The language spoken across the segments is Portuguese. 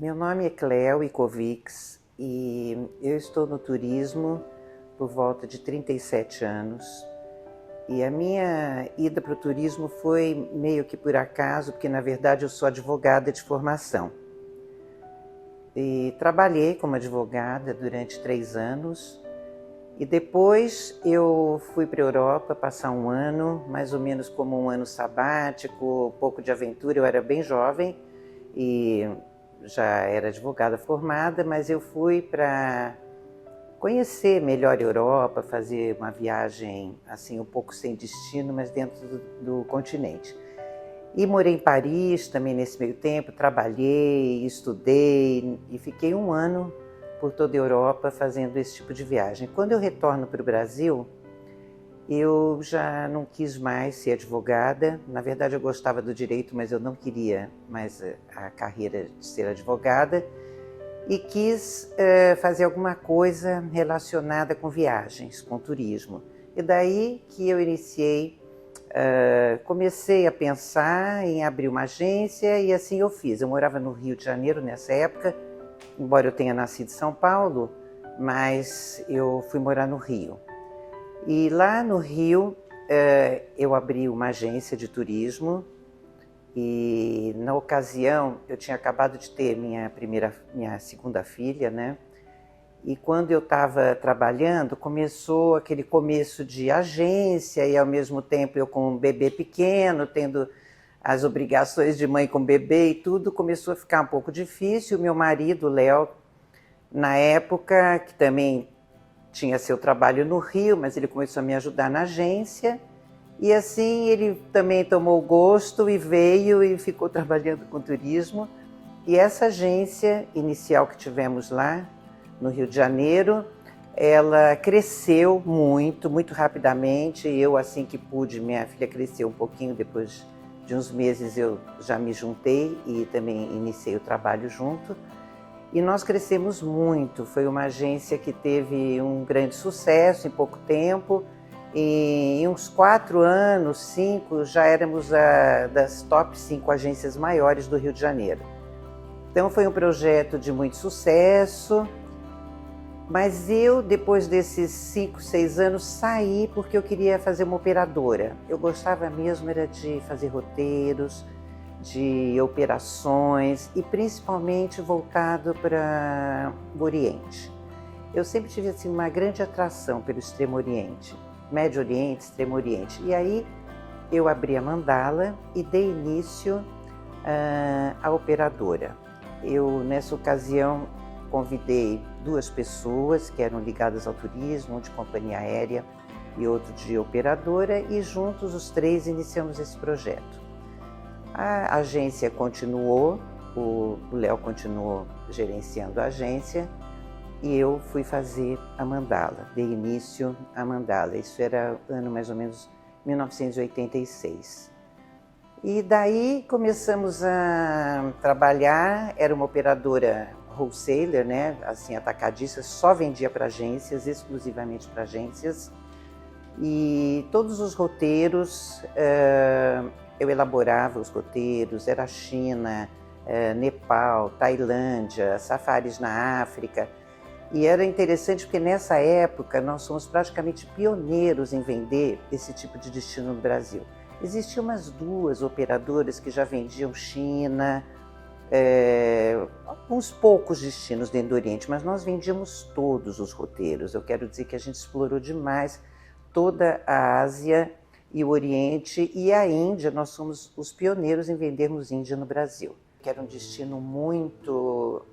Meu nome é Cleo Ikovics e eu estou no turismo por volta de 37 anos. E a minha ida para o turismo foi meio que por acaso, porque na verdade eu sou advogada de formação. E trabalhei como advogada durante 3 anos e depois eu fui para a Europa passar um ano, mais ou menos como um ano sabático, um pouco de aventura. Eu era bem jovem e já era advogada formada, mas eu fui para conhecer melhor a Europa, fazer uma viagem assim um pouco sem destino, mas dentro do continente. E morei em Paris também nesse meio tempo, trabalhei, estudei e fiquei um ano por toda a Europa fazendo esse tipo de viagem. Quando eu retorno para o Brasil, eu já não quis mais ser advogada. Na verdade, eu gostava do direito, mas eu não queria mais a carreira de ser advogada e quis fazer alguma coisa relacionada com viagens, com turismo. E daí que eu comecei a pensar em abrir uma agência e assim eu fiz. Eu morava no Rio de Janeiro nessa época, embora eu tenha nascido em São Paulo, mas eu fui morar no Rio. E lá no Rio eu abri uma agência de turismo e na ocasião eu tinha acabado de ter minha segunda filha, né? E quando eu estava trabalhando, começou aquele começo de agência e ao mesmo tempo eu com um bebê pequeno, tendo as obrigações de mãe com bebê e tudo, começou a ficar um pouco difícil. Meu marido, Léo, na época, que também tinha seu trabalho no Rio, mas ele começou a me ajudar na agência. E assim ele também tomou gosto e veio e ficou trabalhando com turismo. E essa agência inicial que tivemos lá, no Rio de Janeiro, ela cresceu muito, muito rapidamente. Eu, assim que pude, minha filha cresceu um pouquinho, depois de uns meses eu já me juntei e também iniciei o trabalho junto. E nós crescemos muito, foi uma agência que teve um grande sucesso em pouco tempo. E em uns 4 anos, 5, já éramos das top 5 agências maiores do Rio de Janeiro. Então foi um projeto de muito sucesso, mas eu, depois desses 5, 6 anos, saí porque eu queria fazer uma operadora. Eu gostava mesmo era de fazer roteiros, de operações e principalmente voltado para o Oriente. Eu sempre tive assim, uma grande atração pelo Extremo Oriente, Médio Oriente, Extremo Oriente. E aí eu abri a Mandala e dei início à operadora. Eu, nessa ocasião, convidei 2 pessoas que eram ligadas ao turismo, um de companhia aérea e outro de operadora, e juntos os 3 iniciamos esse projeto. A agência continuou, o Léo continuou gerenciando a agência e eu fui fazer a Mandala, dei início à Mandala. Isso era ano mais ou menos 1986. E daí começamos a trabalhar, era uma operadora wholesaler, né? Assim, atacadista, só vendia para agências, exclusivamente para agências. E todos os roteiros, eu elaborava os roteiros, era China, Nepal, Tailândia, safaris na África. E era interessante porque nessa época nós fomos praticamente pioneiros em vender esse tipo de destino no Brasil. Existiam umas 2 operadoras que já vendiam China, uns poucos destinos dentro do Oriente, mas nós vendíamos todos os roteiros. Eu quero dizer que a gente explorou demais toda a Ásia e o Oriente e a Índia. Nós somos os pioneiros em vendermos Índia no Brasil, que era um destino muito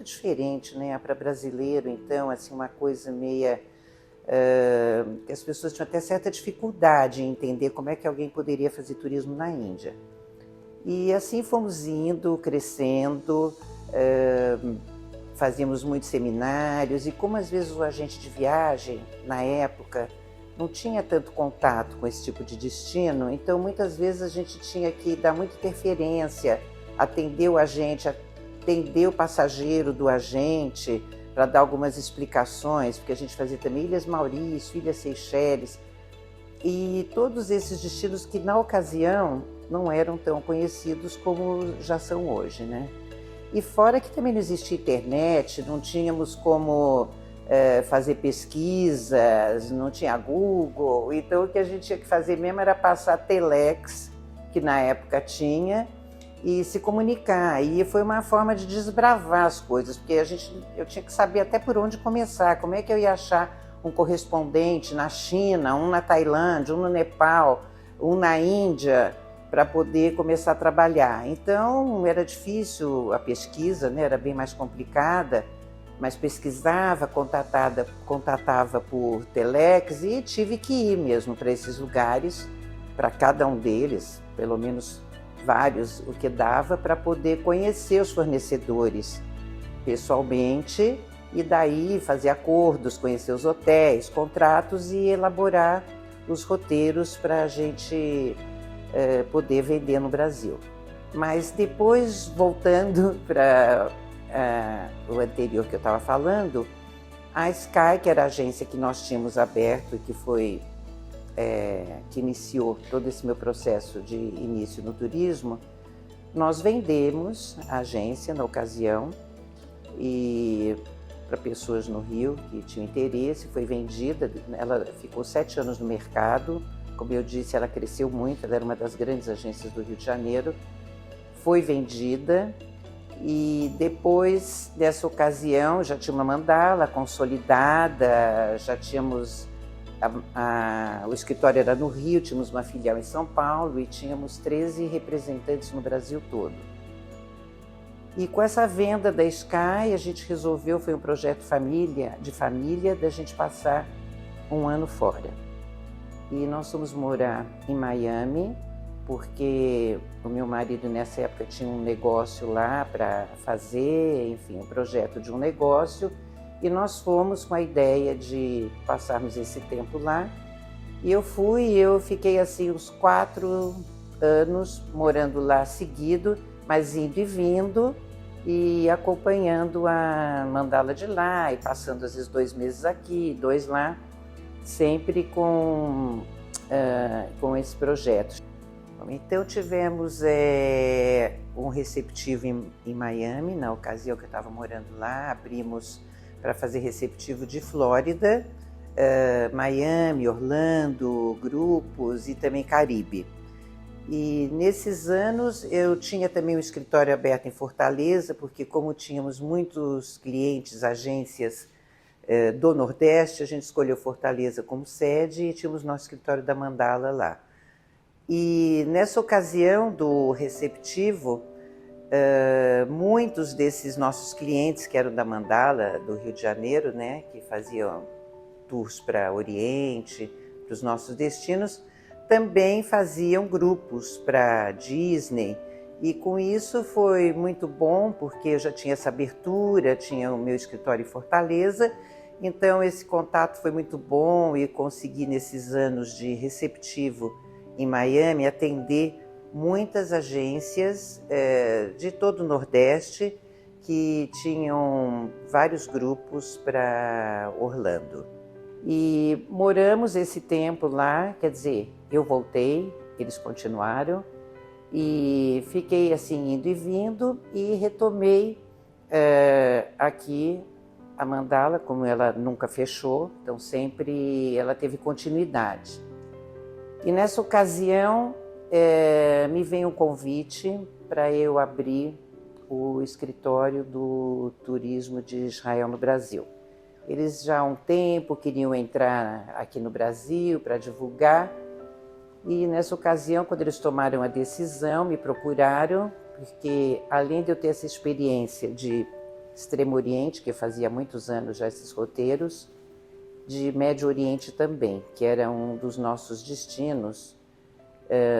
diferente, né, para brasileiro. Então, assim, uma coisa meia que as pessoas tinham até certa dificuldade em entender como é que alguém poderia fazer turismo na Índia. E assim fomos indo, crescendo, fazíamos muitos seminários e como às vezes o agente de viagem, na época, não tinha tanto contato com esse tipo de destino, então muitas vezes a gente tinha que dar muita interferência, atender o agente, atender o passageiro do agente para dar algumas explicações, porque a gente fazia também Ilhas Maurício, Ilhas Seychelles, e todos esses destinos que na ocasião não eram tão conhecidos como já são hoje, né? E fora que também não existia internet, não tínhamos como fazer pesquisas, não tinha Google, então o que a gente tinha que fazer mesmo era passar telex, que na época tinha, e se comunicar. E foi uma forma de desbravar as coisas, porque eu tinha que saber até por onde começar, como é que eu ia achar um correspondente na China, um na Tailândia, um no Nepal, um na Índia, para poder começar a trabalhar. Então era difícil a pesquisa, né? Era bem mais complicada, mas pesquisava, contatava por telex e tive que ir mesmo para esses lugares, para cada um deles, pelo menos vários, o que dava, para poder conhecer os fornecedores pessoalmente e daí fazer acordos, conhecer os hotéis, contratos e elaborar os roteiros para a gente poder vender no Brasil. Mas depois, voltando para o anterior que eu estava falando, a Sky, que era a agência que nós tínhamos aberto e que foi que iniciou todo esse meu processo de início no turismo, nós vendemos a agência na ocasião e para pessoas no Rio que tinham interesse, foi vendida, ela ficou 7 anos no mercado, como eu disse, ela cresceu muito, ela era uma das grandes agências do Rio de Janeiro, foi vendida e depois dessa ocasião já tinha uma mandala consolidada, já tínhamos, o escritório era no Rio, tínhamos uma filial em São Paulo e tínhamos 13 representantes no Brasil todo. E com essa venda da Sky, a gente resolveu, foi um projeto de família, da gente passar um ano fora. E nós fomos morar em Miami, porque o meu marido nessa época tinha um negócio lá para fazer, enfim, um projeto de um negócio, e nós fomos com a ideia de passarmos esse tempo lá. E eu fiquei assim uns 4 anos morando lá seguido, mas indo e vindo e acompanhando a mandala de lá e passando às vezes 2 meses aqui, 2 lá, sempre com esse projeto. Então tivemos um receptivo em Miami, na ocasião que eu estava morando lá, abrimos para fazer receptivo de Flórida, Miami, Orlando, grupos e também Caribe. E nesses anos eu tinha também um escritório aberto em Fortaleza, porque como tínhamos muitos clientes, agências do Nordeste, a gente escolheu Fortaleza como sede e tínhamos nosso escritório da Mandala lá. E nessa ocasião do receptivo, muitos desses nossos clientes que eram da Mandala, do Rio de Janeiro, né, que faziam tours para Oriente, para os nossos destinos, também faziam grupos para Disney. E com isso foi muito bom, porque eu já tinha essa abertura, tinha o meu escritório em Fortaleza, então esse contato foi muito bom e consegui nesses anos de receptivo em Miami atender muitas agências de todo o Nordeste que tinham vários grupos para Orlando. E moramos esse tempo lá, quer dizer, eu voltei, eles continuaram e fiquei assim indo e vindo e retomei aqui a Mandala, como ela nunca fechou, então sempre ela teve continuidade. E nessa ocasião me veio um convite para eu abrir o escritório do turismo de Israel no Brasil. Eles já há um tempo queriam entrar aqui no Brasil para divulgar e nessa ocasião, quando eles tomaram a decisão, me procuraram, porque além de eu ter essa experiência de Extremo Oriente, que eu fazia há muitos anos já esses roteiros, de Médio Oriente também, que era um dos nossos destinos,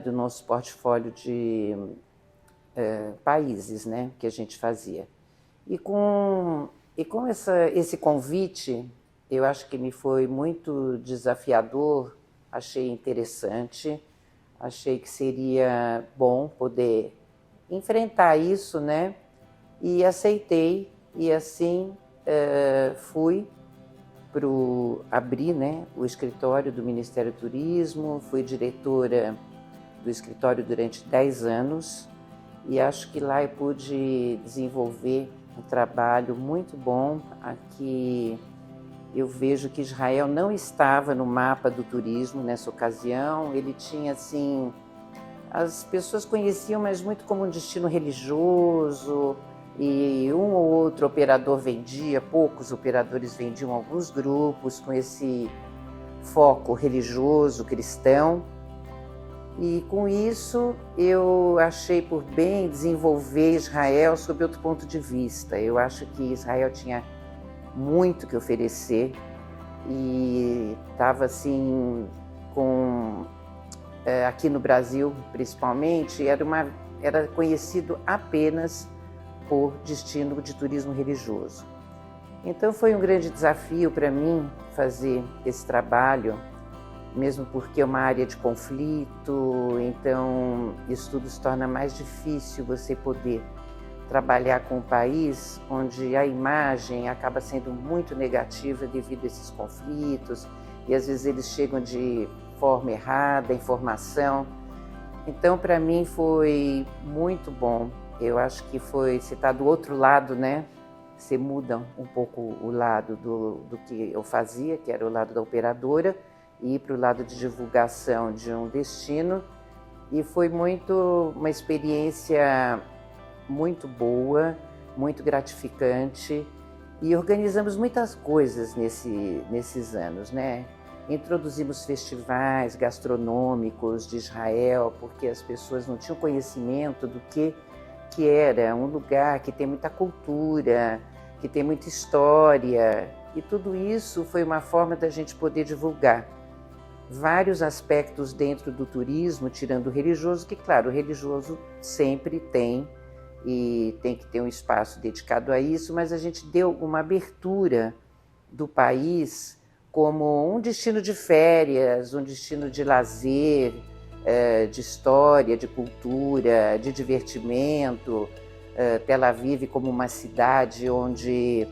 do nosso portfólio de países, né, que a gente fazia. E com esse convite, eu acho que me foi muito desafiador, achei interessante, achei que seria bom poder enfrentar isso, né? E aceitei, e assim fui para abrir, né, o escritório do Ministério do Turismo, fui diretora do escritório durante 10 anos e acho que lá eu pude desenvolver um trabalho muito bom. Aqui eu vejo que Israel não estava no mapa do turismo nessa ocasião. Ele tinha, assim, as pessoas conheciam, mas muito como um destino religioso, e um ou outro operador vendia, poucos operadores vendiam, alguns grupos com esse foco religioso, cristão. E com isso eu achei por bem desenvolver Israel sob outro ponto de vista. Eu acho que Israel tinha muito que oferecer e estava assim com aqui no Brasil principalmente era conhecido apenas por destino de turismo religioso. Então foi um grande desafio para mim fazer esse trabalho, mesmo porque é uma área de conflito, então isso tudo se torna mais difícil você poder trabalhar com um país onde a imagem acaba sendo muito negativa devido a esses conflitos, e às vezes eles chegam de forma errada, informação. Então, para mim foi muito bom. Eu acho que você está do outro lado, né? Você muda um pouco o lado do que eu fazia, que era o lado da operadora, e ir para o lado de divulgação de um destino. E foi uma experiência muito boa, muito gratificante, e organizamos muitas coisas nesses anos, né? Introduzimos festivais gastronômicos de Israel, porque as pessoas não tinham conhecimento do que era um lugar que tem muita cultura, que tem muita história, e tudo isso foi uma forma da gente poder divulgar vários aspectos dentro do turismo, tirando o religioso, que claro, o religioso sempre tem, e tem que ter um espaço dedicado a isso, mas a gente deu uma abertura do país como um destino de férias, um destino de lazer, de história, de cultura, de divertimento. Tel Aviv como uma cidade onde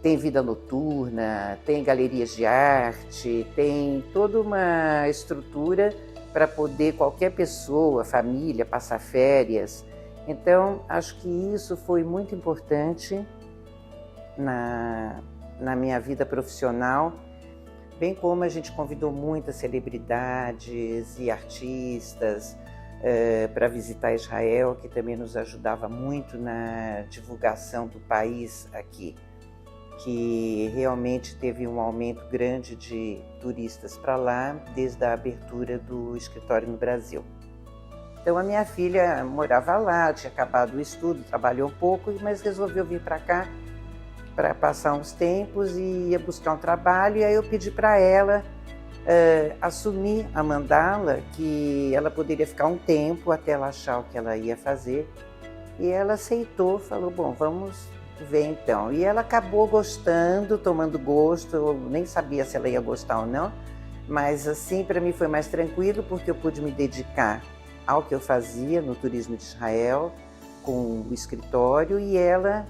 tem vida noturna, tem galerias de arte, tem toda uma estrutura para poder qualquer pessoa, família, passar férias. Então, acho que isso foi muito importante na minha vida profissional, bem como a gente convidou muitas celebridades e artistas para visitar Israel, que também nos ajudava muito na divulgação do país aqui, que realmente teve um aumento grande de turistas para lá desde a abertura do escritório no Brasil. Então a minha filha morava lá, tinha acabado o estudo, trabalhou um pouco, mas resolveu vir para cá para passar uns tempos e ia buscar um trabalho, e aí eu pedi para ela assumir a mandala, que ela poderia ficar um tempo até ela achar o que ela ia fazer, e ela aceitou, falou, bom, vamos ver então. E ela acabou gostando, tomando gosto, eu nem sabia se ela ia gostar ou não, mas assim para mim foi mais tranquilo, porque eu pude me dedicar ao que eu fazia no turismo de Israel, com o escritório, e ela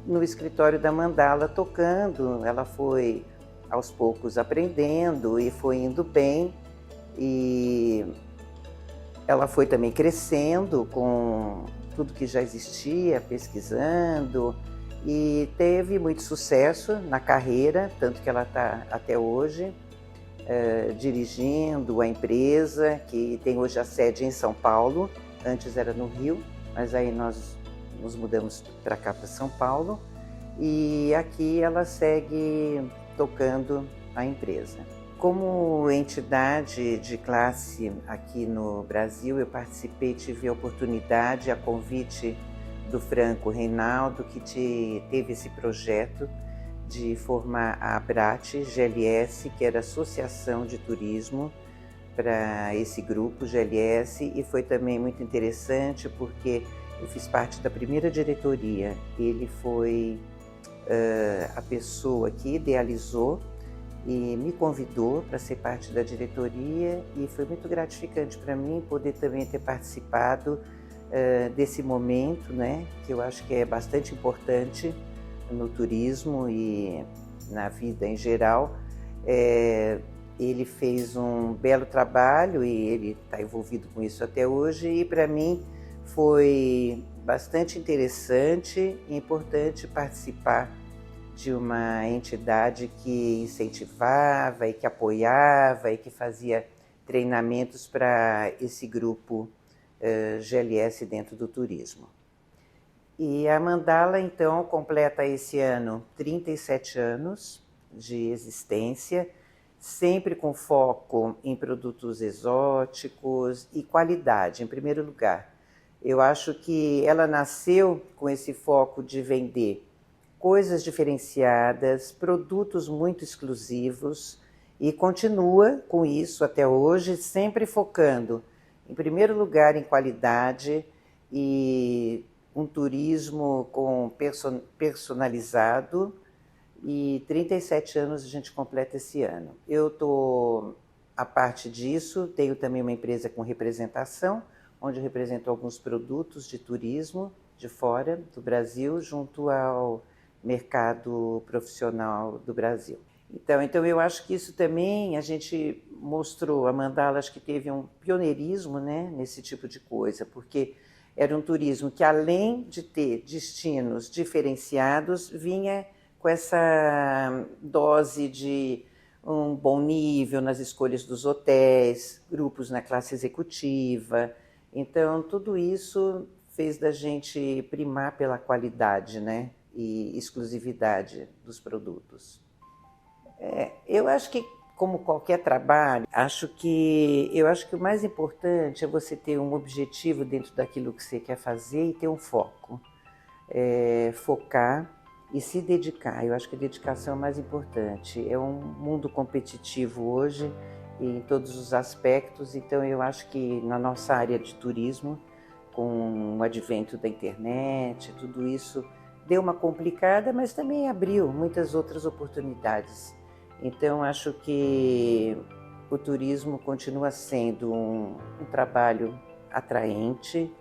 no escritório da Mandala tocando. Ela foi aos poucos aprendendo e foi indo bem, e ela foi também crescendo com tudo que já existia, pesquisando, e teve muito sucesso na carreira, tanto que ela está até hoje dirigindo a empresa, que tem hoje a sede em São Paulo, antes era no Rio, mas aí nós nos mudamos para cá, para São Paulo, e aqui ela segue tocando a empresa. Como entidade de classe aqui no Brasil, eu participei, tive a oportunidade, a convite do Franco Reinaldo, que teve esse projeto de formar a ABRAT GLS, que era a Associação de Turismo, para esse grupo GLS, e foi também muito interessante porque eu fiz parte da primeira diretoria. Ele foi a pessoa que idealizou e me convidou para ser parte da diretoria, e foi muito gratificante para mim poder também ter participado desse momento, né, que eu acho que é bastante importante no turismo e na vida em geral. Ele fez um belo trabalho e ele está envolvido com isso até hoje, e para mim Foi bastante interessante e importante participar de uma entidade que incentivava e que apoiava e que fazia treinamentos para esse grupo GLS dentro do turismo. E a Mandala, então, completa esse ano 37 anos de existência, sempre com foco em produtos exóticos e qualidade, em primeiro lugar. Eu acho que ela nasceu com esse foco de vender coisas diferenciadas, produtos muito exclusivos, e continua com isso até hoje, sempre focando, em primeiro lugar, em qualidade e um turismo personalizado. E 37 anos a gente completa esse ano. Eu estou, a parte disso, tenho também uma empresa com representação, onde eu represento alguns produtos de turismo de fora do Brasil, junto ao mercado profissional do Brasil. Então eu acho que isso também a gente mostrou, a Mandala acho que teve um pioneirismo, né, nesse tipo de coisa, porque era um turismo que, além de ter destinos diferenciados, vinha com essa dose de um bom nível nas escolhas dos hotéis, grupos na classe executiva. Então, tudo isso fez da gente primar pela qualidade, né, e exclusividade dos produtos. Eu acho que, como qualquer trabalho, eu acho que o mais importante é você ter um objetivo dentro daquilo que você quer fazer e ter um foco. Focar e se dedicar. Eu acho que a dedicação é o mais importante. É um mundo competitivo hoje em todos os aspectos, então eu acho que na nossa área de turismo, com o advento da internet, tudo isso deu uma complicada, mas também abriu muitas outras oportunidades. Então acho que o turismo continua sendo um trabalho atraente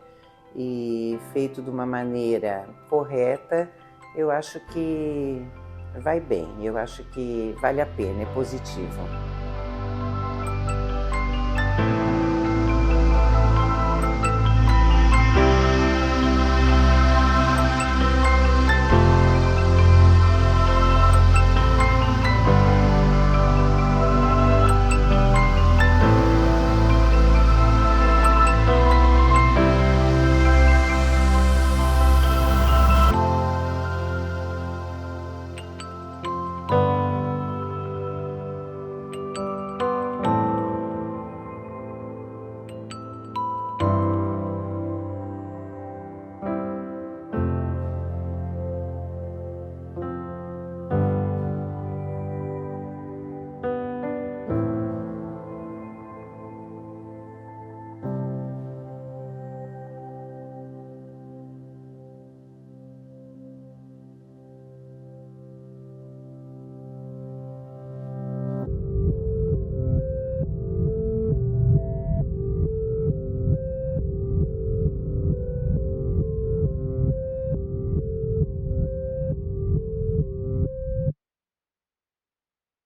e feito de uma maneira correta. Eu acho que vai bem, eu acho que vale a pena, é positivo.